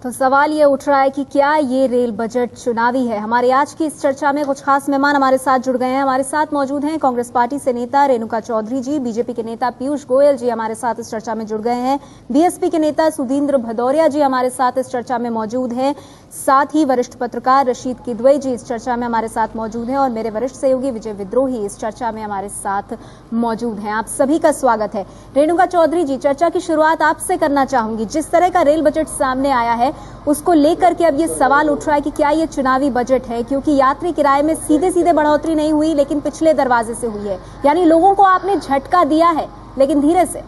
तो सवाल ये उठ रहा है कि क्या ये रेल बजट चुनावी है। हमारे आज की इस चर्चा में कुछ खास मेहमान हमारे साथ जुड़ गए हैं। हमारे साथ मौजूद हैं कांग्रेस पार्टी से नेता रेणुका चौधरी जी, बीजेपी के नेता पीयूष गोयल जी हमारे साथ इस चर्चा में जुड़ गए हैं, बीएसपी के नेता सुधींद्र भदौरिया जी हमारे साथ इस चर्चा में मौजूद हैं, साथ ही वरिष्ठ पत्रकार रशीद किदवई जी इस चर्चा में हमारे साथ मौजूद हैं और मेरे वरिष्ठ सहयोगी विजय विद्रोही इस चर्चा में हमारे साथ मौजूद हैं। आप सभी का स्वागत है। रेणुका चौधरी जी, चर्चा की शुरुआत आपसे करना चाहूंगी। जिस तरह का रेल बजट सामने आया है उसको लेकर के अब ये सवाल उठ रहा है कि क्या ये चुनावी बजट है, क्योंकि यात्री किराए में सीधे सीधे बढ़ोतरी नहीं हुई लेकिन पिछले दरवाजे से हुई है, यानी लोगों को आपने झटका दिया है लेकिन धीरे से।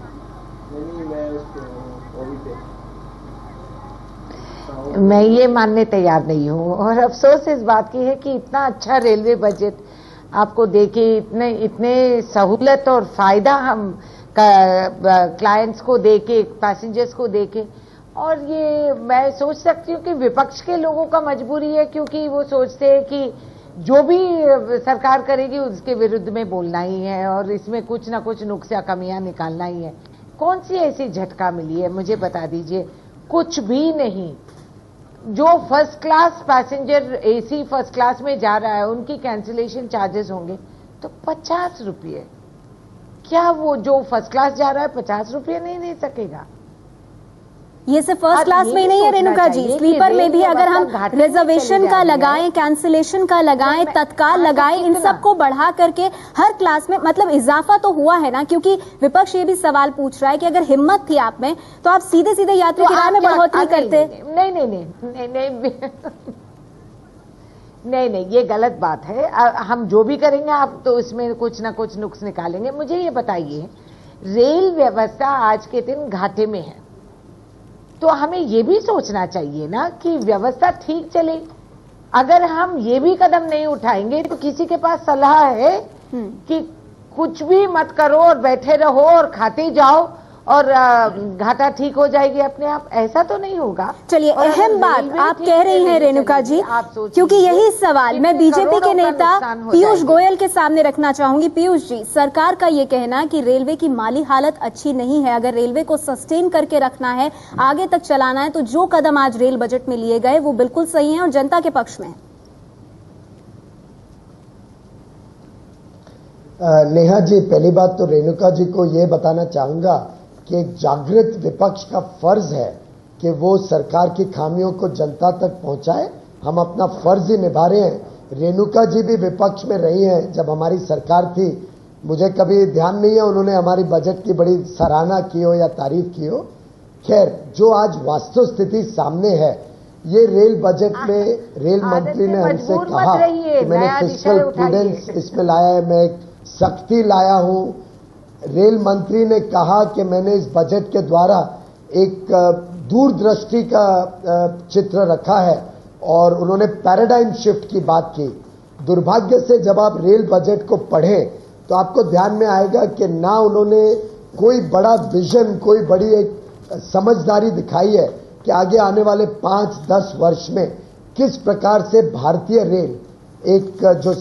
मैं ये मानने तैयार नहीं हूँ और अफसोस इस बात की है कि इतना अच्छा रेलवे बजट आपको देके इतने सहूलत और फायदा हम क्लाइंट्स को देके, पैसेंजर्स को देके, और ये मैं सोच सकती हूँ कि विपक्ष के लोगों का मजबूरी है, क्योंकि वो सोचते हैं कि जो भी सरकार करेगी उसके विरुद्ध में बोलना ही है और इसमें कुछ ना कुछ नुक्स या कमियां निकालना ही है। कौन सी ऐसी झटका मिली है, मुझे बता दीजिए। कुछ भी नहीं। जो first class passenger AC first class में जा रहा है उनकी कैंसिलेशन चार्जेस होंगे तो 50 रुपये। क्या वो जो फर्स्ट क्लास जा रहा है 50 रुपये नहीं दे सकेगा? ये सिर्फ फर्स्ट क्लास में ही नहीं है रेणुका जी, स्लीपर में भी अगर हम रिजर्वेशन का लगाएं, कैंसिलेशन का लगाएं, तत्काल लगाएं, इन सबको बढ़ा करके हर क्लास में मतलब इजाफा तो हुआ है ना। क्योंकि विपक्ष ये भी सवाल पूछ रहा है कि अगर हिम्मत थी आप में तो आप सीधे सीधे यात्री किराए में बढ़ोतरी करते। नहीं, ये गलत बात है। हम जो भी करेंगे आप तो इसमें कुछ ना कुछ नुक्स निकालेंगे। मुझे ये बताइए, रेल व्यवस्था आज के दिन घाटे में है तो हमें ये भी सोचना चाहिए ना कि व्यवस्था ठीक चले। अगर हम ये भी कदम नहीं उठाएंगे तो किसी के पास सलाह है कि कुछ भी मत करो और बैठे रहो और खाते जाओ और घाटा ठीक हो जाएगी अपने आप, ऐसा तो नहीं होगा। चलिए, अहम बात आप कह रही हैं रेणुका जी, क्योंकि यही सवाल मैं बीजेपी के नेता पीयूष गोयल के सामने रखना चाहूंगी। पीयूष जी, सरकार का ये कहना कि रेलवे की माली हालत अच्छी नहीं है, अगर रेलवे को सस्टेन करके रखना है, आगे तक चलाना है, तो जो कदम आज रेल बजट में लिए गए वो बिल्कुल सही है और जनता के पक्ष में है। नेहा जी, पहली बात तो रेणुका जी को ये बताना चाहूंगा कि एक जागृत विपक्ष का फर्ज है कि वो सरकार की खामियों को जनता तक पहुंचाए। हम अपना फर्ज ही निभा रहे हैं। रेणुका जी भी विपक्ष में रही हैं जब हमारी सरकार थी। मुझे कभी ध्यान नहीं है उन्होंने हमारी बजट की बड़ी सराहना की हो या तारीफ की हो। खैर, जो आज वास्तव स्थिति सामने है, ये रेल बजट में रेल मंत्री ने हमसे कहा कि मैंने फिस्कल प्रूडेंस इसमें लाया है, मैं एक सख्ती लाया हूं। रेल मंत्री ने कहा कि मैंने इस बजट के द्वारा एक दूरदृष्टि का चित्र रखा है और उन्होंने पैराडाइम शिफ्ट की बात की। दुर्भाग्य से जब आप रेल बजट को पढ़ें तो आपको ध्यान में आएगा कि ना उन्होंने कोई बड़ा विजन, कोई बड़ी एक समझदारी दिखाई है कि आगे आने वाले 5-10 वर्ष में किस प्रकार से भारतीय रेल एक जो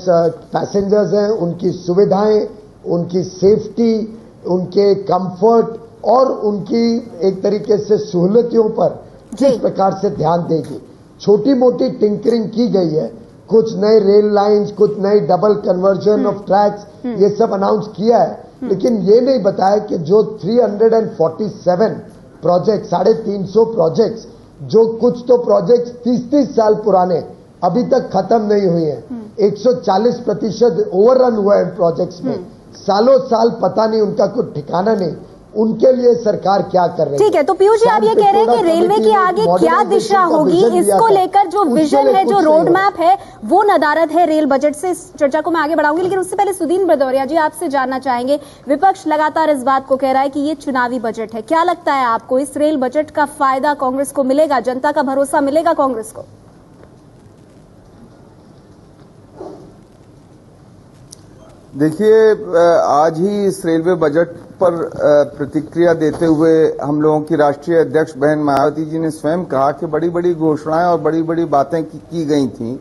पैसेंजर्स हैं उनकी सुविधाएं, उनकी सेफ्टी, उनके कंफर्ट और उनकी एक तरीके से सहूलियतों पर किस प्रकार से ध्यान देगी। छोटी मोटी टिंकरिंग की गई है, कुछ नए रेल लाइंस, कुछ नई डबल कन्वर्जन ऑफ ट्रैक्स, ये सब अनाउंस किया है, लेकिन ये नहीं बताया कि जो 347 प्रोजेक्ट, 350 प्रोजेक्ट्स, जो कुछ तो प्रोजेक्ट्स 30-30 साल पुराने अभी तक खत्म नहीं हुए हैं, 140% ओवररन हुआ है प्रोजेक्ट्स में, सालों साल पता नहीं, उनका कुछ ठिकाना नहीं, उनके लिए सरकार क्या कर रही है। ठीक है, तो पीयूष जी आप ये कह रहे हैं कि रेलवे की आगे क्या दिशा होगी, इसको लेकर जो विजन है, जो रोड मैप है, वो नदारद है रेल बजट से। इस चर्चा को मैं आगे बढ़ाऊंगी, लेकिन उससे पहले सुधींद्र भदौरिया जी आपसे जानना चाहेंगे। विपक्ष लगातार इस बात को कह रहा है कि ये चुनावी बजट है, क्या लगता है आपको इस रेल बजट का फायदा कांग्रेस को मिलेगा, जनता का भरोसा मिलेगा कांग्रेस को? देखिए, आज ही इस रेलवे बजट पर प्रतिक्रिया देते हुए हम लोगों की राष्ट्रीय अध्यक्ष बहन मायावती जी ने स्वयं कहा कि बड़ी बड़ी घोषणाएं और बड़ी बड़ी बातें की गई थीं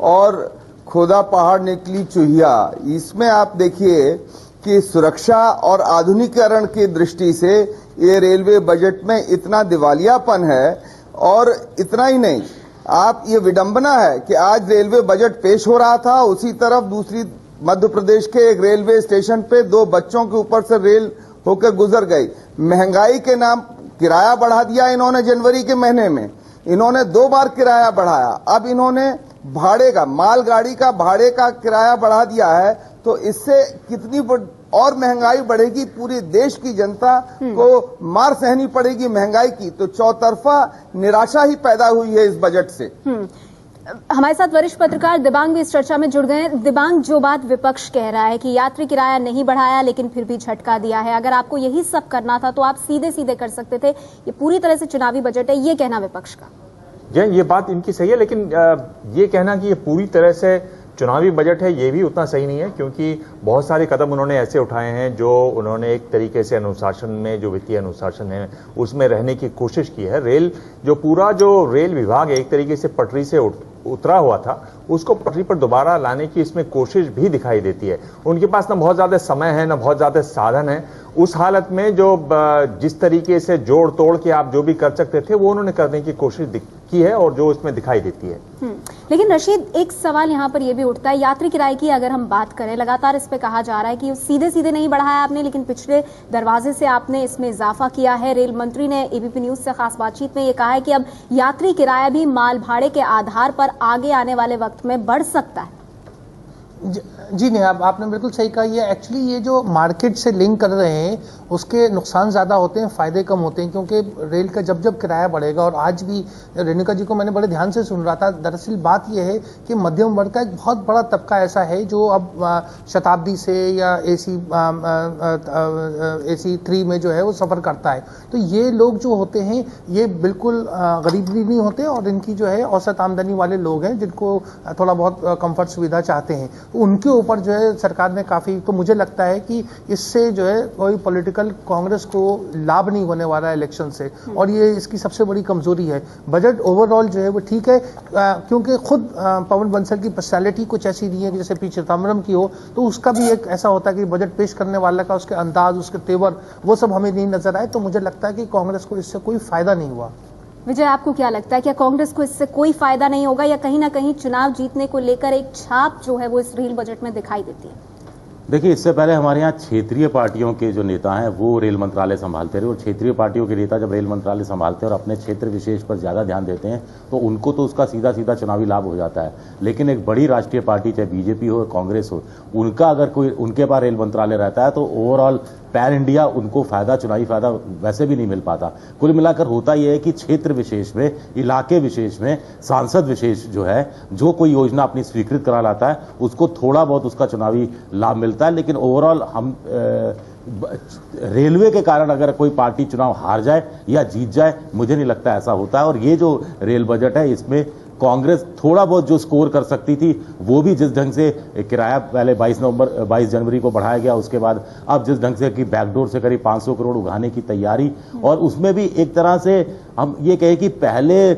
और खोदा पहाड़ निकली चूहिया। इसमें आप देखिए कि सुरक्षा और आधुनिकीकरण की दृष्टि से ये रेलवे बजट में इतना दिवालियापन है और इतना ही नहीं, आप ये विडंबना है कि आज रेलवे बजट पेश हो रहा था, उसी तरफ दूसरी मध्य प्रदेश के एक रेलवे स्टेशन पे 2 बच्चों के ऊपर से रेल होकर गुजर गई। महंगाई के नाम किराया बढ़ा दिया इन्होंने। जनवरी के महीने में इन्होंने 2 बार किराया बढ़ाया। अब इन्होंने भाड़े का, मालगाड़ी का भाड़े का किराया बढ़ा दिया है। तो इससे कितनी और महंगाई बढ़ेगी, पूरे देश की जनता को मार सहनी पड़ेगी महंगाई की। तो चौतरफा निराशा ही पैदा हुई है इस बजट से। हमारे साथ वरिष्ठ पत्रकार दिबांग भी इस चर्चा में जुड़ गए हैं। दिबांग, जो बात विपक्ष कह रहा है कि यात्री किराया नहीं बढ़ाया लेकिन फिर भी झटका दिया है, अगर आपको यही सब करना था तो आप सीधे सीधे कर सकते थे। ये पूरी तरह से चुनावी बजट है, ये कहना विपक्ष का। ये बात इनकी सही है, लेकिन ये कहना कि ये पूरी तरह से चुनावी बजट है, ये भी उतना सही नहीं है, क्योंकि बहुत सारे कदम उन्होंने ऐसे उठाए हैं जो उन्होंने एक तरीके से अनुशासन में, जो वित्तीय अनुशासन है उसमें रहने की कोशिश की है। पूरा जो रेल विभाग है एक तरीके से पटरी से उतरा हुआ था, उसको पटरी पर दोबारा लाने की इसमें कोशिश भी दिखाई देती है। उनके पास ना बहुत ज्यादा समय है, ना बहुत ज्यादा साधन है। उस हालत में जो जिस तरीके से जोड़ तोड़ के आप जो भी कर सकते थे वो उन्होंने करने की कोशिश की है और जो इसमें दिखाई देती है। लेकिन रशीद, एक सवाल यहाँ पर यह भी उठता है, यात्री किराए की अगर हम बात करें, लगातार इस पे कहा जा रहा है कि सीधे सीधे नहीं बढ़ाया आपने, लेकिन पिछले दरवाजे से आपने इसमें इजाफा किया है। रेल मंत्री ने एबीपी न्यूज से खास बातचीत में ये कहा है कि अब यात्री किराया भी माल भाड़े के आधार पर आगे आने वाले वक्त में बढ़ सकता है। जी नहीं, आपने बिल्कुल सही कहा। ये एक्चुअली ये जो मार्केट से लिंक कर रहे हैं उसके नुकसान ज़्यादा होते हैं, फ़ायदे कम होते हैं, क्योंकि रेल का जब किराया बढ़ेगा, और आज भी रेणुका जी को मैंने बड़े ध्यान से सुन रहा था, दरअसल बात यह है कि मध्यम वर्ग का एक बहुत बड़ा तबका ऐसा है जो अब शताब्दी से या AC 3 में जो है वो सफ़र करता है। तो ये लोग जो होते हैं ये बिल्कुल गरीब भी नहीं होते, और इनकी जो है औसत आमदनी वाले लोग हैं जिनको थोड़ा बहुत कंफर्ट सुविधा चाहते हैं। उनके ऊपर जो है सरकार ने काफ़ी, तो मुझे लगता है कि इससे जो है कोई पॉलिटिकल कांग्रेस को लाभ नहीं होने वाला है इलेक्शन से, और ये इसकी सबसे बड़ी कमजोरी है। बजट ओवरऑल जो है वो ठीक है, क्योंकि खुद पवन बंसल की पर्सनैलिटी कुछ ऐसी नहीं है कि जैसे पी चिदम्बरम की हो, तो उसका भी एक ऐसा होता है कि बजट पेश करने वाला का उसके अंदाज, उसके तेवर, वो सब हमें नहीं नजर आए। तो मुझे लगता है कि कांग्रेस को इससे कोई फायदा नहीं हुआ। विजय, आपको क्या लगता है, क्या कांग्रेस को इससे कोई फायदा नहीं होगा, या कहीं ना कहीं चुनाव जीतने को लेकर एक छाप जो है वो इस रेल बजट में दिखाई देती है? देखिए, इससे पहले हमारे यहाँ क्षेत्रीय पार्टियों के जो नेता हैं वो रेल मंत्रालय संभालते रहे, और क्षेत्रीय पार्टियों के नेता जब रेल मंत्रालय संभालते हैं और अपने क्षेत्र विशेष पर ज़्यादा ध्यान देते हैं तो उनको तो उसका सीधा सीधा चुनावी लाभ हो जाता है। लेकिन एक बड़ी राष्ट्रीय पार्टी, चाहे बीजेपी हो, कांग्रेस हो, उनका अगर कोई उनके पास रेल मंत्रालय रहता है तो ओवरऑल पैन इंडिया उनको फायदा, चुनावी फायदा वैसे भी नहीं मिल पाता। कुल मिलाकर होता यह है कि क्षेत्र विशेष में, इलाके विशेष में, सांसद विशेष जो है, जो कोई योजना अपनी स्वीकृत करा लाता है उसको थोड़ा बहुत उसका चुनावी लाभ मिलता है। लेकिन ओवरऑल हम रेलवे के कारण अगर कोई पार्टी चुनाव हार जाए या जीत जाए, मुझे नहीं लगता ऐसा होता है। और ये जो रेल बजट है इसमें कांग्रेस थोड़ा बहुत जो स्कोर कर सकती थी वो भी, जिस ढंग से किराया पहले 22 जनवरी को बढ़ाया गया, उसके बाद अब जिस ढंग से कि बैकडोर से करीब 500 करोड़ उगाने की तैयारी, और उसमें भी एक तरह से हम ये कहें कि पहले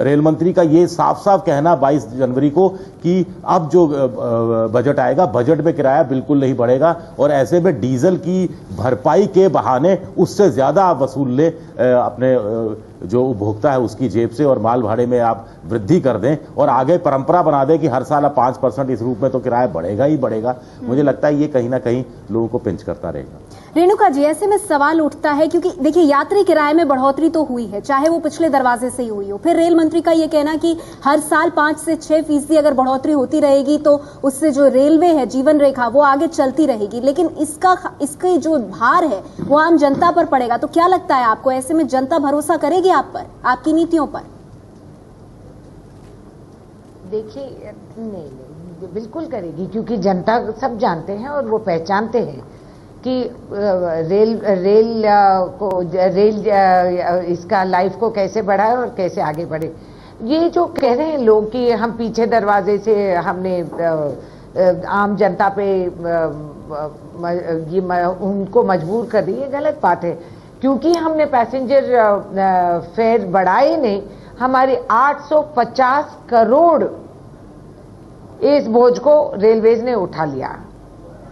रेल मंत्री का ये साफ साफ कहना 22 जनवरी को कि अब जो बजट आएगा, बजट में किराया बिल्कुल नहीं बढ़ेगा, और ऐसे में डीजल की भरपाई के बहाने उससे ज्यादा आप वसूल ले अपने जो उपभोक्ता है उसकी जेब से, और माल भाड़े में आप वृद्धि कर दें और आगे परंपरा बना दें कि हर साल 5% इस रूप में तो किराया बढ़ेगा ही बढ़ेगा। मुझे लगता है ये कहीं ना कहीं लोगों को पिंच करता रहेगा। रेणुका जी, ऐसे में सवाल उठता है, क्योंकि देखिए यात्री किराए में बढ़ोतरी तो हुई है, चाहे वो पिछले दरवाजे से ही हुई हो, फिर रेल मंत्री का ये कहना कि हर साल 5 से 6% अगर बढ़ोतरी होती रहेगी तो उससे जो रेलवे है, जीवन रेखा, वो आगे चलती रहेगी, लेकिन इसका जो भार है वो आम जनता पर पड़ेगा। तो क्या लगता है आपको, ऐसे में जनता भरोसा करेगी आप पर, आपकी नीतियों पर? देखिए, नहीं, बिल्कुल करेगी, क्योंकि जनता सब जानते हैं और वो पहचानते हैं कि रेल इसका लाइफ को कैसे बढ़ाए और कैसे आगे बढ़े। ये जो कह रहे हैं लोग कि हम पीछे दरवाजे से हमने आम जनता पे उनको मजबूर कर दी, ये गलत बात है, क्योंकि हमने पैसेंजर फेयर बढ़ाए नहीं, हमारे 850 करोड़ इस बोझ को रेलवेज ने उठा लिया।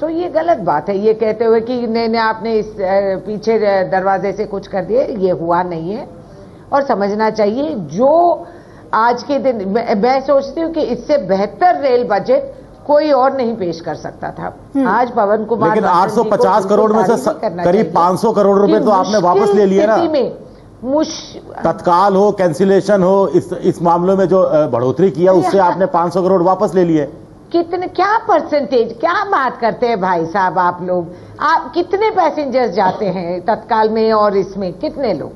तो ये गलत बात है, ये कहते हुए कि नहीं आपने इस पीछे दरवाजे से कुछ कर दिए, ये हुआ नहीं है। और समझना चाहिए। जो आज के दिन मैं सोचती हूँ कि इससे बेहतर रेल बजट कोई और नहीं पेश कर सकता था। आज पवन कुमार, लेकिन 850 करोड़ में से करीब 500 करोड़ रुपए तो आपने वापस ले लिए ना। तत्काल हो, कैंसिलेशन हो, इस मामलों में जो बढ़ोतरी किया उससे आपने 500 करोड़ वापस ले लिए। कितने, क्या परसेंटेज, क्या बात करते हैं भाई साहब आप लोग? आप कितने पैसेंजर्स जाते हैं तत्काल में और इसमें, कितने लोग,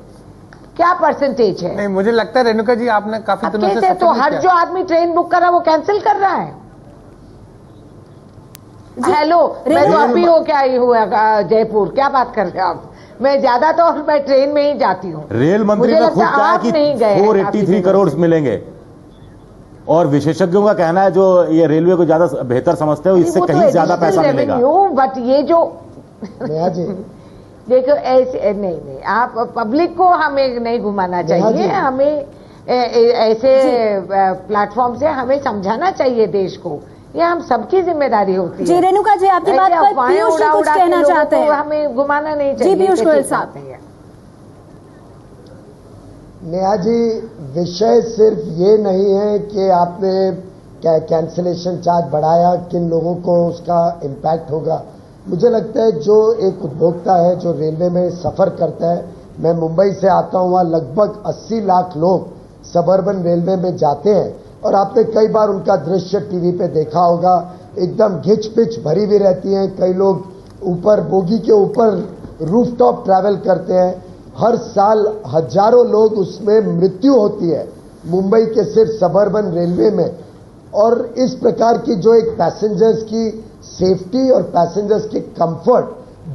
क्या परसेंटेज है? नहीं, मुझे लगता है रेणुका जी आपने काफी दिनों से तो हर जो आदमी ट्रेन बुक कर रहा है वो कैंसिल कर रहा है। हेलो, मैं तो अभी होके आई हूँ जयपुर, क्या बात कर रहे हो आप? मैं ज्यादातर मैं ट्रेन में ही जाती हूँ। रेल मंत्री ने खुद कहा कि 483 करोड़ मिलेंगे, और विशेषज्ञों का कहना है जो ये रेलवे को ज्यादा बेहतर समझते हो, इससे कहीं ज्यादा पैसा मिलेगा। बट ये जो देखो ऐसे नहीं, आप पब्लिक को हमें नहीं घुमाना चाहिए, हमें ऐसे प्लेटफॉर्म से हमें समझाना चाहिए देश को, ये हम सबकी जिम्मेदारी होती है। जी रेणुका जी, आपकी बात पर पीयूष जी कुछ कहना चाहते हैं। हमें घुमाना नहीं चाहिए। जी पीयूष गोयल साहब। नेहा जी, विषय सिर्फ ये नहीं है कि आपने कैंसिलेशन चार्ज बढ़ाया, किन लोगों को उसका इम्पैक्ट होगा। मुझे लगता है जो एक उपभोक्ता है जो रेलवे में सफर करता है, मैं मुंबई से आता हूं, वहां लगभग 80 लाख लोग सबर्बन रेलवे में जाते हैं और आपने कई बार उनका दृश्य टीवी पे देखा होगा, एकदम घिच पिच भरी हुई रहती है। कई लोग ऊपर बोगी के ऊपर रूफटॉप ट्रैवल करते हैं। हर साल हजारों लोग उसमें मृत्यु होती है मुंबई के सिर्फ सबर्बन रेलवे में। और इस प्रकार की जो एक पैसेंजर्स की सेफ्टी और पैसेंजर्स के कंफर्ट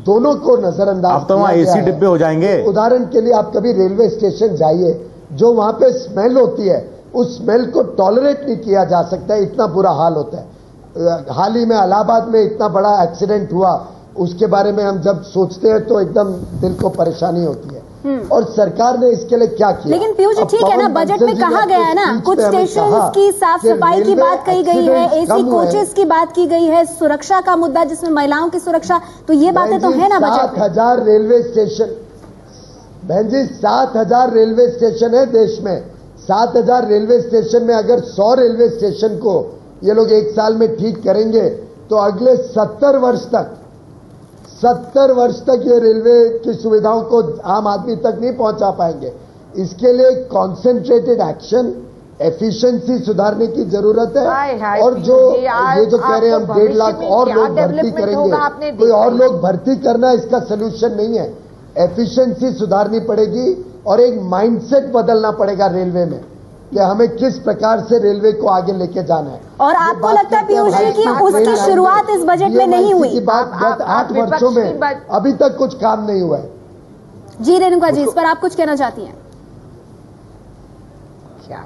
दोनों को नजरअंदाज अब तो वहां एसी डिब्बे हो जाएंगे। उदाहरण के लिए आप कभी रेलवे स्टेशन जाइए, जो वहां पे स्मेल होती है उस स्मेल को टॉलरेट नहीं किया जा सकता, इतना बुरा हाल होता है। हाल ही में इलाहाबाद में इतना बड़ा एक्सीडेंट हुआ, उसके बारे में हम जब सोचते हैं तो एकदम दिल को परेशानी होती है। और सरकार ने इसके लिए क्या किया? लेकिन पीयूष जी ठीक है ना, बजट में कहा गया है ना, कुछ स्टेशन की साफ सफाई की बात कही गई है, एसी कोचेस की बात की गई है, सुरक्षा का मुद्दा जिसमें महिलाओं की सुरक्षा, तो ये बातें तो है ना बजट में। 7,000 रेलवे स्टेशन, बहन जी 7,000 रेलवे स्टेशन है देश में। 7,000 रेलवे स्टेशन में अगर 100 रेलवे स्टेशन को ये लोग एक साल में ठीक करेंगे तो अगले 70 वर्ष तक ये रेलवे की सुविधाओं को आम आदमी तक नहीं पहुंचा पाएंगे। इसके लिए कॉन्सेंट्रेटेड एक्शन, एफिशिएंसी सुधारने की जरूरत है। और जो ये जो कह रहे हैं हम 1.5 लाख और लोग भर्ती करेंगे, कोई और लोग भर्ती करना इसका सोल्यूशन नहीं है। एफिशिएंसी सुधारनी पड़ेगी और एक माइंडसेट बदलना पड़ेगा रेलवे में कि हमें किस प्रकार से रेलवे को आगे लेके जाना है। और आपको लगता है पीयूष जी कि उसकी शुरुआत इस बजट में नहीं हुई? बात गत 8 वर्षों में अभी तक कुछ काम नहीं हुआ है। जी रेणुका जी, इस पर आप कुछ कहना चाहती हैं? क्या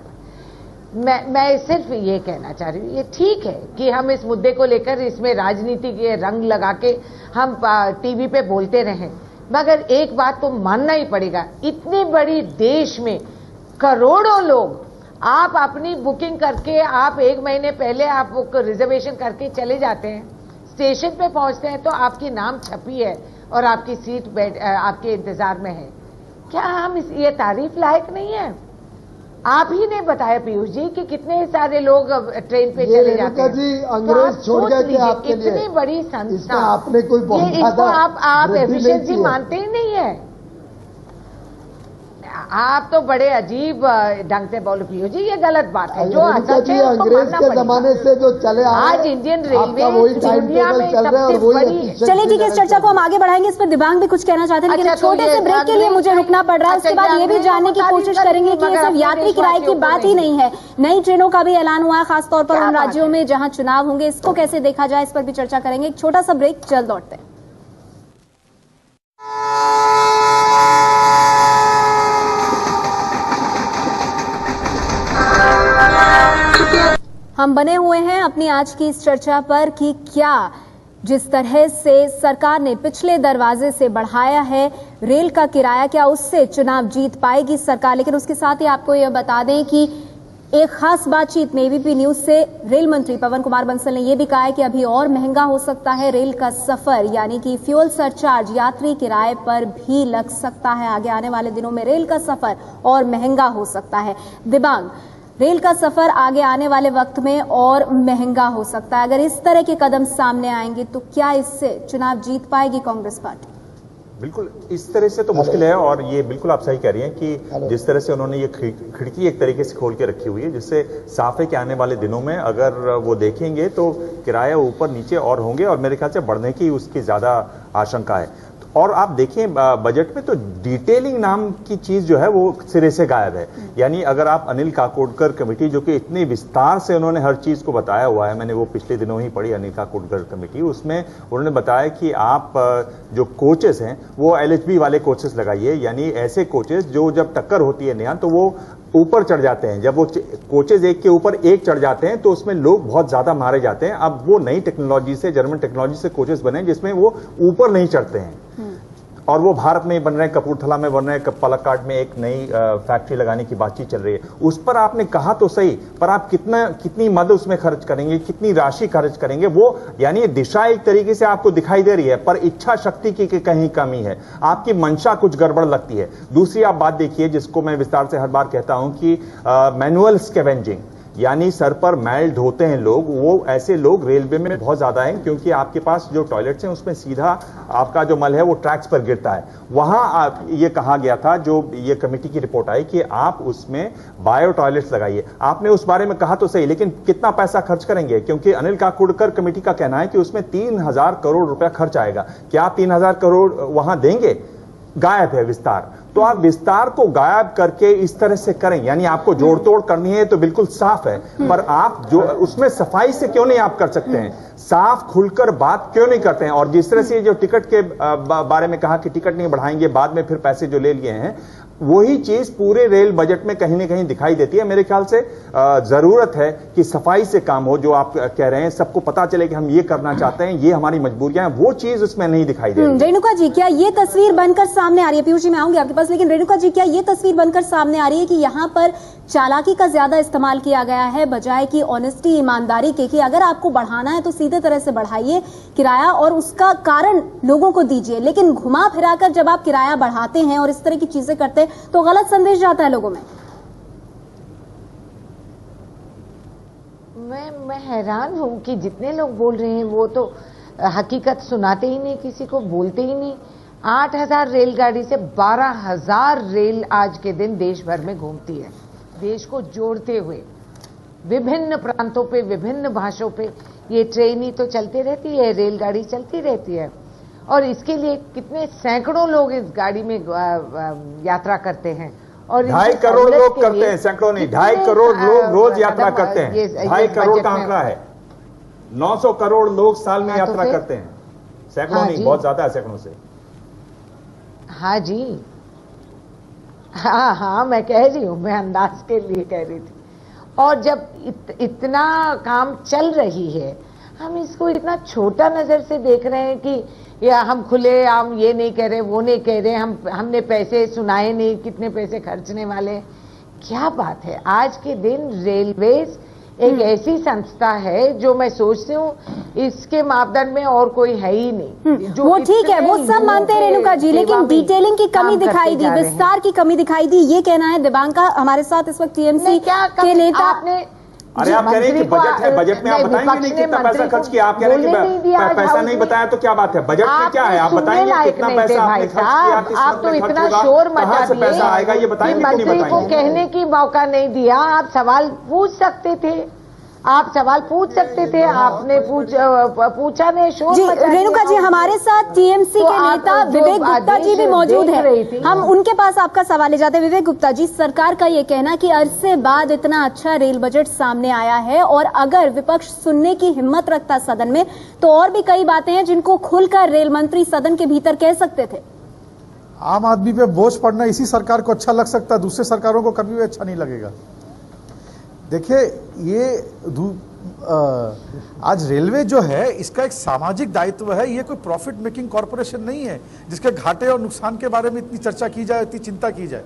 मैं सिर्फ ये कहना चाह रही हूँ, ये ठीक है कि हम इस मुद्दे को लेकर इसमें राजनीति के रंग लगा के हम टीवी पे बोलते रहें, मगर एक बात तो मानना ही पड़ेगा, इतनी बड़ी देश में करोड़ों लोग, आप अपनी बुकिंग करके आप 1 महीने पहले आप रिजर्वेशन करके चले जाते हैं, स्टेशन पे पहुंचते हैं तो आपकी नाम छपी है और आपकी सीट आपके इंतजार में है। क्या हम ये तारीफ लायक नहीं है? आप ही ने बताया पीयूष जी कि कितने सारे लोग ट्रेन पे चले जाते हैं। जी अंग्रेज छोड़ गए थे आपके लिए, इतनी बड़ी संस्था, आपने कोई इसको आप एफिशिएंसी मानते ही नहीं है। आप तो बड़े अजीब ढंग से बोलो पीयूष जी, ये गलत बात है। जो सच है अंग्रेज के जमाने से जो चले आज इंडियन रेलवे दुनिया में सबसे बड़ी। चलिए ठीक है, इस चर्चा को हम आगे बढ़ाएंगे। इस पर दिव्यांग भी कुछ कहना चाहते हैं, लेकिन छोटे से ब्रेक के लिए मुझे रुकना पड़ रहा है। उसके बाद ये भी जानने की कोशिश करेंगे कि ये सिर्फ यात्री किराए की बात ही नहीं है, नई ट्रेनों का भी ऐलान हुआ है, खासतौर पर उन राज्यों में जहां चुनाव होंगे, इसको कैसे देखा जाए, इस पर भी चर्चा करेंगे। एक छोटा सा ब्रेक, जल्द लौटते हैं। हम बने हुए हैं अपनी आज की इस चर्चा पर कि क्या जिस तरह से सरकार ने पिछले दरवाजे से बढ़ाया है रेल का किराया, क्या उससे चुनाव जीत पाएगी सरकार? लेकिन उसके साथ ही आपको यह बता दें कि एक खास बातचीत में एबीपी न्यूज से रेल मंत्री पवन कुमार बंसल ने यह भी कहा है कि अभी और महंगा हो सकता है रेल का सफर, यानी कि फ्यूल सरचार्ज यात्री किराए पर भी लग सकता है। आगे आने वाले दिनों में रेल का सफर और महंगा हो सकता है। दिबांग, रेल का सफर आगे आने वाले वक्त में और महंगा हो सकता है। अगर इस तरह के कदम सामने आएंगे तो क्या इससे चुनाव जीत पाएगी कांग्रेस पार्टी? बिल्कुल इस तरह से तो मुश्किल है, और ये बिल्कुल आप सही कह रही हैं कि जिस तरह से उन्होंने ये खिड़की एक तरीके से खोल के रखी हुई है, जिससे साफ है कि आने वाले दिनों में अगर वो देखेंगे तो किराया ऊपर नीचे और होंगे, और मेरे ख्याल से बढ़ने की उसकी ज्यादा आशंका है। और आप देखें बजट में तो डिटेलिंग नाम की चीज जो है वो सिरे से गायब है। यानी अगर आप अनिल काकोडकर कमेटी, जो कि इतने विस्तार से उन्होंने हर चीज को बताया हुआ है, मैंने वो पिछले दिनों ही पढ़ी अनिल काकोडकर कमेटी, उसमें उन्होंने बताया कि आप जो कोचेस हैं वो LHB वाले कोचेस लगाइए, यानी ऐसे कोचेस जो जब टक्कर होती है नया तो वो ऊपर चढ़ जाते हैं। जब वो कोचेज एक के ऊपर एक चढ़ जाते हैं तो उसमें लोग बहुत ज्यादा मारे जाते हैं। अब वो नई टेक्नोलॉजी से, जर्मन टेक्नोलॉजी से कोचेस बने जिसमें वो ऊपर नहीं चढ़ते हैं, और वो भारत में बन रहे हैं, कपूरथला में बन रहे हैं, पलक्काड में एक नई फैक्ट्री लगाने की बातचीत चल रही है। उस पर आपने कहा तो सही, पर आप कितनी मद उसमें खर्च करेंगे, कितनी राशि खर्च करेंगे, वो यानी दिशा एक तरीके से आपको दिखाई दे रही है, पर इच्छा शक्ति की कहीं कमी है, आपकी मंशा कुछ गड़बड़ लगती है। दूसरी आप बात देखिए, जिसको मैं विस्तार से हर बार कहता हूं कि मैनुअल स्कैवेंजिंग, यानी सर पर मैल ढोते हैं लोग, वो ऐसे लोग रेलवे में बहुत ज्यादा हैं, क्योंकि आपके पास जो टॉयलेट्स हैं उसमें सीधा आपका जो मल है वो ट्रैक्स पर गिरता है। वहां ये कहा गया था, जो ये कमेटी की रिपोर्ट आई, कि आप उसमें बायो टॉयलेट्स लगाइए। आपने उस बारे में कहा तो सही, लेकिन कितना पैसा खर्च करेंगे? क्योंकि अनिल काकोडकर कमेटी का कहना है कि उसमें 3000 करोड़ रुपया खर्च आएगा। क्या आप 3000 करोड़ वहां देंगे? गायब है विस्तार। तो आप विस्तार को गायब करके इस तरह से करें, यानी आपको जोड़ तोड़ करनी है तो बिल्कुल साफ है, पर आप जो उसमें सफाई से क्यों नहीं आप कर सकते हैं? साफ खुलकर बात क्यों नहीं करते हैं? और जिस तरह से जो टिकट के बारे में कहा कि टिकट नहीं बढ़ाएंगे, बाद में फिर पैसे जो ले लिए हैं, वही चीज पूरे रेल बजट में कहीं ना कहीं दिखाई देती है। मेरे ख्याल से जरूरत है कि सफाई से काम हो, जो आप कह रहे हैं, सबको पता चले कि हम ये करना चाहते हैं, ये हमारी मजबूरियां हैं, वो चीज उसमें नहीं दिखाई दे रही। रेणुका जी, क्या ये तस्वीर बनकर सामने आ रही है? पीयूष जी मैं आऊंगी आपके पास, लेकिन रेणुका जी, क्या ये तस्वीर बनकर सामने आ रही है कि यहाँ पर चालाकी का ज्यादा इस्तेमाल किया गया है बजाय कि ऑनेस्टी, ईमानदारी के, कि अगर आपको बढ़ाना है तो सीधे तरह से बढ़ाइए किराया और उसका कारण लोगों को दीजिए, लेकिन घुमा फिराकर जब आप किराया बढ़ाते हैं और इस तरह की चीजें करते हैं तो गलत संदेश जाता है लोगों में। मैं हैरान हूं कि जितने लोग बोल रहे हैं वो तो हकीकत सुनाते ही नहीं, किसी को बोलते ही नहीं। 8000 रेलगाड़ी से 12000 रेल आज के दिन देश भर में घूमती है, देश को जोड़ते हुए विभिन्न प्रांतों पे, विभिन्न भाषाओं पे ये ट्रेन ही तो चलती रहती है, रेलगाड़ी चलती रहती है। और इसके लिए कितने सैकड़ों लोग इस गाड़ी में यात्रा करते हैं, और 2.5 करोड़ लोग करते हैं, सैकड़ों नहीं, 2.5 करोड़ लोग रोज यात्रा करते हैं। 2.5 करोड़ का आंकड़ा है, 900 करोड़ लोग साल में यात्रा करते हैं, सैकड़ों नहीं, बहुत ज्यादा है, सैकड़ों से। हाँ जी, हाँ मैं कह रही हूं, मैं अंदाज के लिए कह रही थी। और जब इतना काम चल रही है, हम इसको इतना छोटा नजर से देख रहे हैं कि या हम खुले आम ये नहीं कह रहे, वो नहीं कह रहे, हमने पैसे सुनाए नहीं, कितने पैसे खर्चने वाले। क्या बात है, आज के दिन रेलवेज एक ऐसी संस्था है जो मैं सोचती हूँ इसके मापदंड में और कोई है ही नहीं। जो वो ठीक है, वो सब मानते हैं रेणुका जी, लेकिन डिटेलिंग की कमी दिखाई दी, विस्तार की कमी दिखाई दी, ये कहना है दिबांग का। हमारे साथ इस वक्त टीएमसी के नेता आपने, अरे आप कह रहे हैं कि बजट है, बजट में आप बताएंगे नहीं कितना पैसा खर्च किया? आप कह रहे हैं कि पैसा नहीं बताया तो क्या बात है? बजट में क्या है आप बताएंगे, कितना पैसा आपने खर्च किया? आप तो इतना शोर मचा दिए, पैसा आएगा ये बताएंगे कि नहीं मंत्री को कहने की मौका नहीं दिया। आप सवाल पूछ सकते थे, आप सवाल पूछ सकते थे, आपने पूछा नहीं, शोर जी। रेणुका जी, हमारे साथ टीएमसी के नेता विवेक गुप्ता जी भी मौजूद हैं, हम उनके पास आपका सवाल ले जाते हैं। विवेक गुप्ता जी, सरकार का ये कहना कि अरसे बाद इतना अच्छा रेल बजट सामने आया है, और अगर विपक्ष सुनने की हिम्मत रखता सदन में तो और भी कई बातें हैं जिनको खुलकर रेल मंत्री सदन के भीतर कह सकते थे। आम आदमी पे बोझ पड़ना इसी सरकार को अच्छा लग सकता है, दूसरे सरकारों को कभी भी अच्छा नहीं लगेगा। देखिए, ये आज रेलवे जो है इसका एक सामाजिक दायित्व है, ये कोई प्रॉफिट मेकिंग कॉरपोरेशन नहीं है जिसके घाटे और नुकसान के बारे में इतनी चर्चा की जाए, इतनी चिंता की जाए।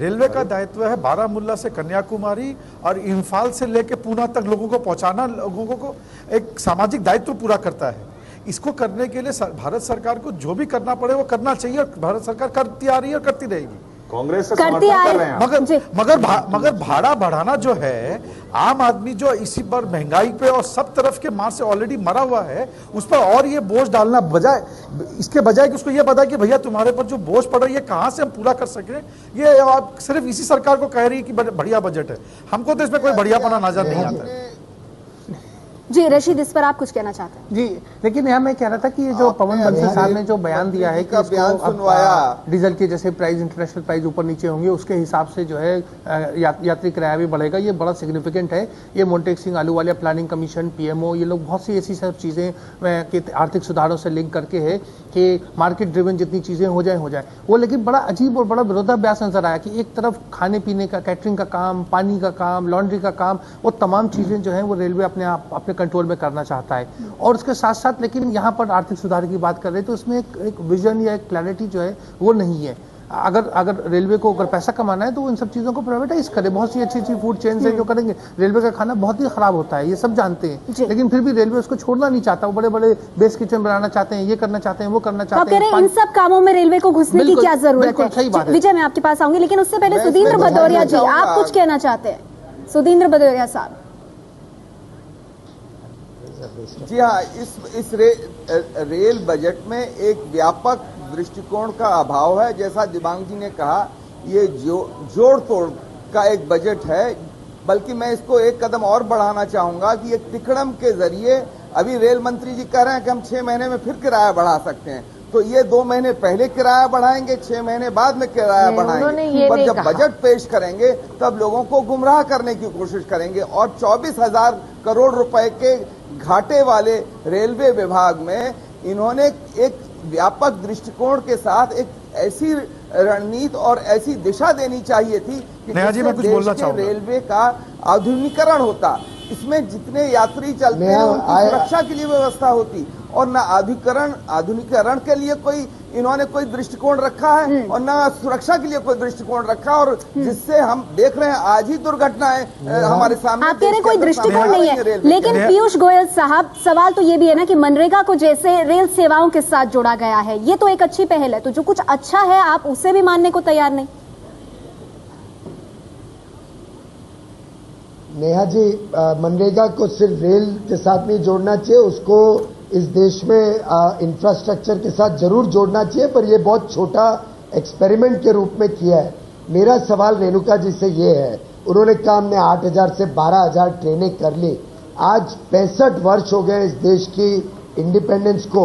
रेलवे का दायित्व है बारामूला से कन्याकुमारी और इम्फाल से लेके पूना तक लोगों को पहुंचाना, लोगों को एक सामाजिक दायित्व पूरा करता है। इसको करने के लिए भारत सरकार को जो भी करना पड़े वो करना चाहिए, और भारत सरकार करती आ रही है और करती रहेगी। कांग्रेस से करती समर्थन आए कर रहे हैं मगर भाड़ा बढ़ाना जो है, आम आदमी जो इसी पर महंगाई पे और सब तरफ के मार से ऑलरेडी मरा हुआ है, उस पर और ये बोझ डालना बजाय, इसके बजाय कि उसको ये बताए कि भैया तुम्हारे पर जो बोझ पड़ रही है कहां से हम पूरा कर सकें, ये आप सिर्फ इसी सरकार को कह रही है कि बढ़िया बजट है। हमको तो इसमें कोई बढ़ियापना नजर नहीं आता है। जी रशीद, इस पर आप कुछ कहना चाहते हैं? जी, लेकिन यहाँ मैं कह रहा था कि ये जो पवन बंसल साहब ने जो बयान दिया है कि बयान सुनवाया, डीजल के जैसे प्राइस, इंटरनेशनल प्राइस ऊपर नीचे होंगे, उसके हिसाब से जो है यात्री किराया भी बढ़ेगा, ये बड़ा सिग्निफिकेंट है। ये Montek Singh Ahluwalia planning commission, PMO, ये लोग बहुत सी ऐसी सब चीज़ें कि आर्थिक सुधारों से लिंक करके है कि मार्केट ड्रिवन जितनी चीज़ें हो जाए वो, लेकिन बड़ा अजीब और बड़ा विरोधाभास नजर आया कि एक तरफ खाने पीने का, कैटरिंग का काम, पानी का काम, लॉन्ड्री का काम, वो तमाम चीज़ें जो है वो रेलवे अपने कंट्रोल में करना चाहता है, और उसके साथ साथ लेकिन यहाँ पर आर्थिक सुधार की बात कर रहे हैं तो उसमें एक विजन या एक क्लैरिटी जो है वो नहीं है। अगर रेलवे को अगर पैसा कमाना है तो वो इन सब चीज़ों को प्राइवेटाइज करे। बहुत सी अच्छी फूड चेन्स है जो करेंगे। रेलवे का खाना बहुत ही खराब होता है, ये सब जानते हैं, लेकिन फिर भी रेलवे उसको छोड़ना नहीं चाहता। वो बड़े बड़े बेस किचन बनाना चाहते हैं, ये करना चाहते हैं, वो करना चाहते हैं। इन सब कामों में रेलवे को घुसने की क्या जरूरत है? विजय, मैं आपके पास आऊंगी, लेकिन उससे पहले सुधींद्र भदौरिया जी, आप कुछ कहना चाहते हैं? सुधींद्र भदौरिया साहब। जी हाँ, इस रेल बजट में एक व्यापक दृष्टिकोण का अभाव है। जैसा दिबांग जी ने कहा, ये जोड़ तोड़ का एक बजट है, बल्कि मैं इसको एक कदम और बढ़ाना चाहूंगा कि एक तिकड़म के जरिए, अभी रेल मंत्री जी कह रहे हैं कि हम 6 महीने में फिर किराया बढ़ा सकते हैं, तो ये 2 महीने पहले किराया बढ़ाएंगे, 6 महीने बाद में किराया बढ़ाएंगे, पर जब बजट पेश करेंगे तब लोगों को गुमराह करने की कोशिश करेंगे। और 24,000 करोड़ रुपए के घाटे वाले रेलवे विभाग में इन्होंने एक व्यापक दृष्टिकोण के साथ एक ऐसी रणनीति और ऐसी दिशा देनी चाहिए थी कि रेलवे का आधुनिकीकरण होता, इसमें जितने यात्री चलते हैं उनकी सुरक्षा के लिए व्यवस्था होती, और न आधुनिकीकरण के लिए कोई इन्होंने कोई दृष्टिकोण रखा है और न सुरक्षा के लिए कोई दृष्टिकोण रखा, और जिससे हम देख रहे हैं आज ही दुर्घटनाएं हमारे सामने। आप कह रहे कोई दृष्टिकोण नहीं है, लेकिन पीयूष गोयल साहब, सवाल तो ये भी है ना कि मनरेगा को जैसे रेल सेवाओं के साथ जोड़ा गया है, ये तो एक अच्छी पहल है, तो जो कुछ अच्छा है आप उसे भी मानने को तैयार नहीं? नेहा जी, मनरेगा को सिर्फ रेल के साथ नहीं जोड़ना चाहिए, उसको इस देश में इंफ्रास्ट्रक्चर के साथ जरूर जोड़ना चाहिए, पर यह बहुत छोटा एक्सपेरिमेंट के रूप में किया है। मेरा सवाल रेणुका जी से ये है, उन्होंने कहा हमने 8,000 से 12,000 ट्रेनें कर ली। आज 65 वर्ष हो गए इस देश की इंडिपेंडेंस को,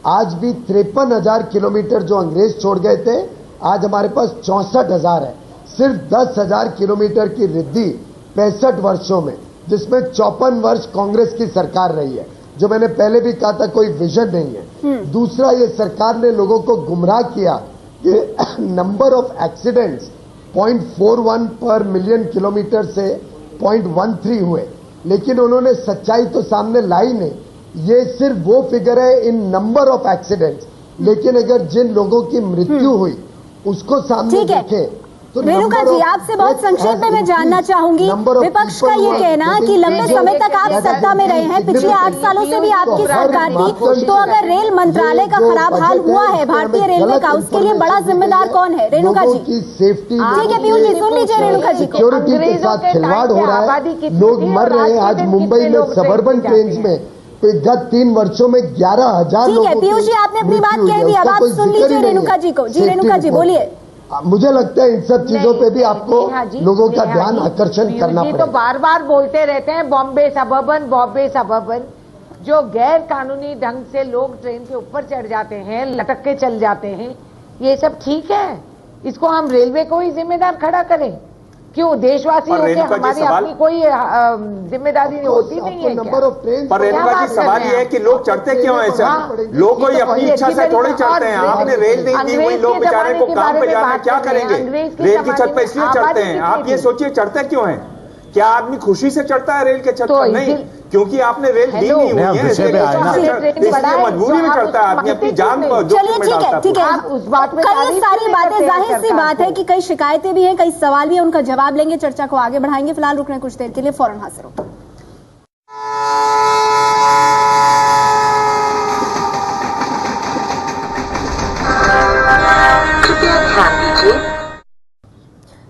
आज भी 53,000 किलोमीटर जो अंग्रेज छोड़ गए थे, आज हमारे पास 64,000 है। सिर्फ 10,000 किलोमीटर की वृद्धि 65 वर्षों में, जिसमें 54 वर्ष कांग्रेस की सरकार रही है। जो मैंने पहले भी कहा था, कोई विजन नहीं है। दूसरा, ये सरकार ने लोगों को गुमराह किया कि नंबर ऑफ एक्सीडेंट्स 0.41 पर मिलियन किलोमीटर से 0.13 हुए, लेकिन उन्होंने सच्चाई तो सामने लाई नहीं। ये सिर्फ वो फिगर है इन नंबर ऑफ एक्सीडेंट्स, लेकिन अगर जिन लोगों की मृत्यु हुई उसको सामने देखें तो रेणुका जी, आपसे बहुत संक्षेप में मैं जानना चाहूंगी, विपक्ष का ये कहना कि लंबे समय तक आप सत्ता में रहे हैं, पिछले 8 सालों से भी आपकी सरकार थी, तो अगर रेल मंत्रालय का खराब हाल हुआ है भारतीय रेलवे का, उसके लिए बड़ा जिम्मेदार कौन है? रेणुका जी, सेफ्टी, ठीक है पीयूष जी, सुन लीजिए रेणुका जी को। सिक्योरिटी के साथ खिलवाड़ हो रहा है, लोग मर रहे हैं। आज मुंबई में सबर्बन ट्रेन में गत 3 वर्षों में 11,000 ठीक है पीयूष जी, आपने अपनी बात कह दी, अब आप सुन लीजिए रेणुका जी को। जी रेणुका जी बोलिए। मुझे लगता है इन सब चीजों पे भी आपको लोगों का ध्यान आकर्षण करना पड़ेगा। तो बार बार बोलते रहते हैं बॉम्बे सबर्बन, जो गैर कानूनी ढंग से लोग ट्रेन के ऊपर चढ़ जाते हैं, लटक के चल जाते हैं, ये सब ठीक है? इसको हम रेलवे को ही जिम्मेदार खड़ा करें? क्यों? देशवासी होकर हमारी अपनी कोई जिम्मेदारी होती नहीं है क्या? पर रेणुका जी, सवाल ये है कि लोग चढ़ते क्यों हैं सर? लोग कोई अपनी इच्छा से थोड़ी चढ़ते हैं। आपने रेल नहीं दी, वही लोग बेचारे को काम पे जाना, क्या करेंगे? रेल की छत पे इसलिए चढ़ते हैं। आप ये सोचिए चढ़ते क्यों हैं? क्या आदमी खुशी से चढ़ता है रेल के छत पर? नहीं, क्योंकि आपने रेल दी नहीं हुई है, इसलिए मजबूरी में करता है आदमी, अपनी जान को जोखिम में डालता है। ठीक है, उस बात में कई सारी बातें, जाहिर सी बात है कि कई शिकायतें भी हैं, कई सवाल भी हैं, उनका जवाब लेंगे, चर्चा को आगे बढ़ाएंगे। फिलहाल रुकने कुछ देर के लिए, फौरन हाजिर हो।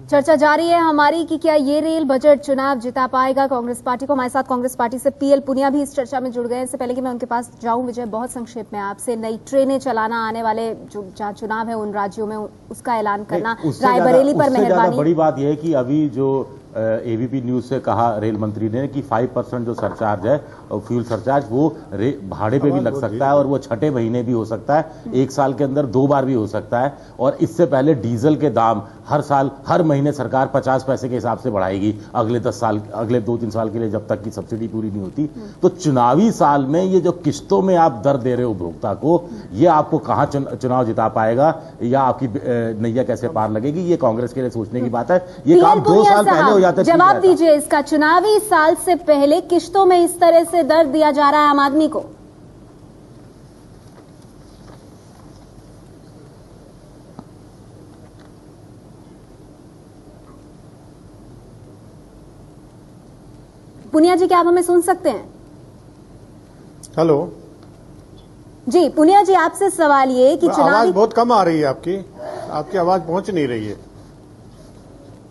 चर्चा जारी है हमारी कि क्या ये रेल बजट चुनाव जिता पाएगा कांग्रेस पार्टी को। हमारे साथ कांग्रेस पार्टी से पीएल पुनिया भी इस चर्चा में जुड़ गए। इससे पहले कि मैं उनके पास जाऊं, विजय, बहुत संक्षेप में आपसे, नई ट्रेनें चलाना, आने वाले जो जहां चुनाव है उन राज्यों में उसका ऐलान करना, रायबरेली पर मेहरबानी। बड़ी बात यह है कि अभी जो एबीपी न्यूज से कहा रेल मंत्री ने कि 5% जो सरचार्ज है फ्यूल सरचार्ज, वो भाड़े पे भी लग सकता है और वो छठे महीने भी हो सकता है, एक साल के अंदर 2 बार भी हो सकता है। और इससे पहले डीजल के दाम हर साल हर महीने सरकार 50 पैसे के हिसाब से बढ़ाएगी अगले 10 साल, अगले 2-3 साल के लिए, जब तक की सब्सिडी पूरी नहीं होती। तो चुनावी साल में ये जो किस्तों में आप दर दे रहे हो उपभोक्ता को, ये आपको कहां चुनाव जिता पाएगा या आपकी नैया कैसे पार लगेगी, ये कांग्रेस के लिए सोचने की बात है। ये काम 2 साल पहले हो जाता है। जवाब दीजिए इसका, चुनावी साल से पहले किस्तों में इस तरह से दर दिया जा रहा है आम आदमी को। पुनिया जी, क्या आप हमें सुन सकते हैं? हेलो जी पुनिया जी, आपसे सवाल ये कि चुनावी, आवाज बहुत कम आ रही है आपकी आवाज पहुंच नहीं रही है।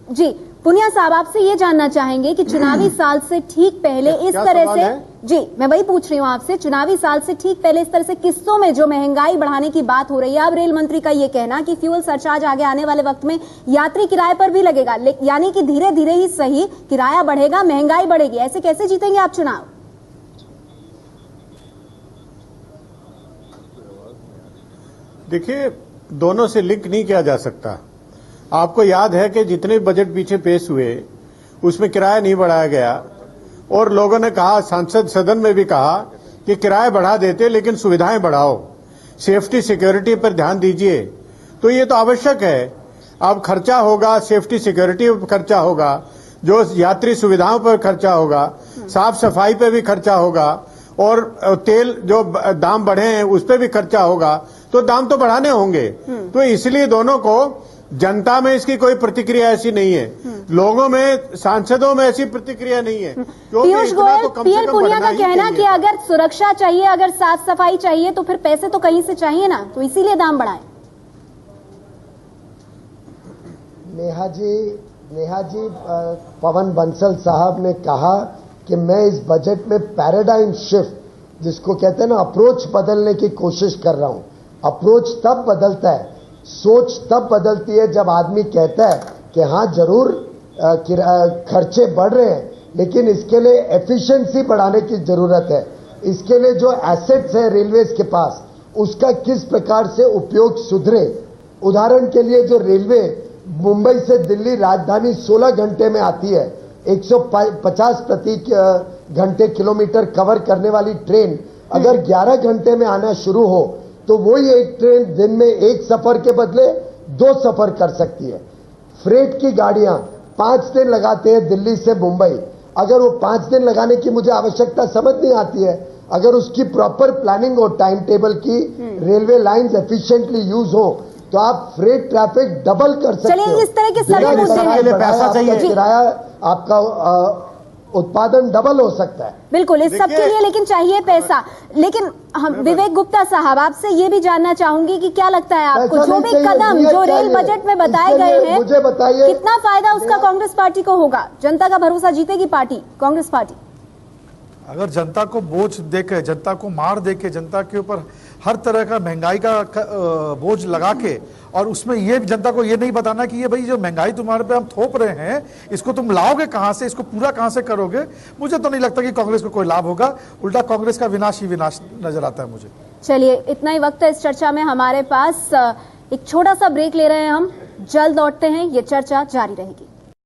जी पुनिया साहब, आपसे ये जानना चाहेंगे कि चुनावी साल से ठीक पहले इस तरह से, जी मैं वही पूछ रही हूँ आपसे, चुनावी साल से ठीक पहले इस तरह से किस्तों में जो महंगाई बढ़ाने की बात हो रही है, अब रेल मंत्री का ये कहना कि फ्यूल सरचार्ज आगे आने वाले वक्त में यात्री किराए पर भी लगेगा, यानी कि धीरे धीरे ही सही किराया बढ़ेगा, महंगाई बढ़ेगी, ऐसे कैसे जीतेंगे आप चुनाव? देखिए, दोनों से लिंक नहीं किया जा सकता। आपको याद है कि जितने बजट पीछे पेश हुए उसमें किराया नहीं बढ़ाया गया और लोगों ने कहा, सांसद सदन में भी कहा कि किराया बढ़ा देते लेकिन सुविधाएं बढ़ाओ, सेफ्टी सिक्योरिटी पर ध्यान दीजिए। तो ये तो आवश्यक है। अब खर्चा होगा, सेफ्टी सिक्योरिटी पर खर्चा होगा, जो यात्री सुविधाओं पर खर्चा होगा, साफ सफाई पे भी खर्चा होगा और तेल जो दाम बढ़े हैं उस पर भी खर्चा होगा, तो दाम तो बढ़ाने होंगे। तो इसलिए दोनों को, जनता में इसकी कोई प्रतिक्रिया ऐसी नहीं है, लोगों में, सांसदों में ऐसी प्रतिक्रिया नहीं है। पीयूष गोयल, पीएल पुनिया का कहना कि अगर सुरक्षा चाहिए, अगर साफ सफाई चाहिए तो फिर पैसे तो कहीं से चाहिए ना, तो इसीलिए दाम बढ़ाए। नेहा जी, पवन बंसल साहब ने कहा कि मैं इस बजट में पैराडाइम शिफ्ट, जिसको कहते हैं ना, अप्रोच बदलने की कोशिश कर रहा हूं। अप्रोच तब बदलता है, सोच तब बदलती है जब आदमी कहता है कि हाँ जरूर खर्चे बढ़ रहे हैं, लेकिन इसके लिए एफिशिएंसी बढ़ाने की जरूरत है। इसके लिए जो एसेट्स है रेलवेज के पास, उसका किस प्रकार से उपयोग सुधरे। उदाहरण के लिए, जो रेलवे मुंबई से दिल्ली राजधानी 16 घंटे में आती है, 150 प्रति घंटे किलोमीटर कवर करने वाली ट्रेन अगर 11 घंटे में आना शुरू हो तो वही एक ट्रेन दिन में एक सफर के बदले 2 सफर कर सकती है। फ्रेट की गाड़ियां 5 दिन लगाते हैं दिल्ली से मुंबई, अगर वो 5 दिन लगाने की मुझे आवश्यकता समझ नहीं आती है, अगर उसकी प्रॉपर प्लानिंग हो, टाइम टेबल की, रेलवे लाइंस एफिशिएंटली यूज हो, तो आप फ्रेट ट्रैफिक डबल कर सकते हो। चलिए, इस तरह के सभी मुद्दे हैं, पैसा चाहिए, किराया आपका उत्पादन डबल हो सकता है। बिल्कुल, इस सब के लिए लेकिन चाहिए पैसा। लेकिन हम विवेक गुप्ता साहब, आपसे ये भी जानना चाहूंगी कि क्या लगता है आपको, जो भी कदम जो रेल बजट में बताए गए हैं, मुझे बताइए कितना फायदा उसका कांग्रेस पार्टी को होगा? जनता का भरोसा जीतेगी पार्टी, कांग्रेस पार्टी? अगर जनता को बोझ देके, जनता को मार देके, जनता के ऊपर हर तरह का महंगाई का बोझ लगा के, और उसमें ये जनता को ये नहीं बताना कि ये भाई जो महंगाई तुम्हारे पे हम थोप रहे हैं, इसको तुम लाओगे कहां से, इसको पूरा कहां से करोगे, मुझे तो नहीं लगता कि कांग्रेस को कोई लाभ होगा। उल्टा कांग्रेस का विनाश ही विनाश नजर आता है मुझे। चलिए, इतना ही वक्त है इस चर्चा में हमारे पास, एक छोटा सा ब्रेक ले रहे हैं हम, जल्द लौटते हैं, ये चर्चा जारी रहेगी।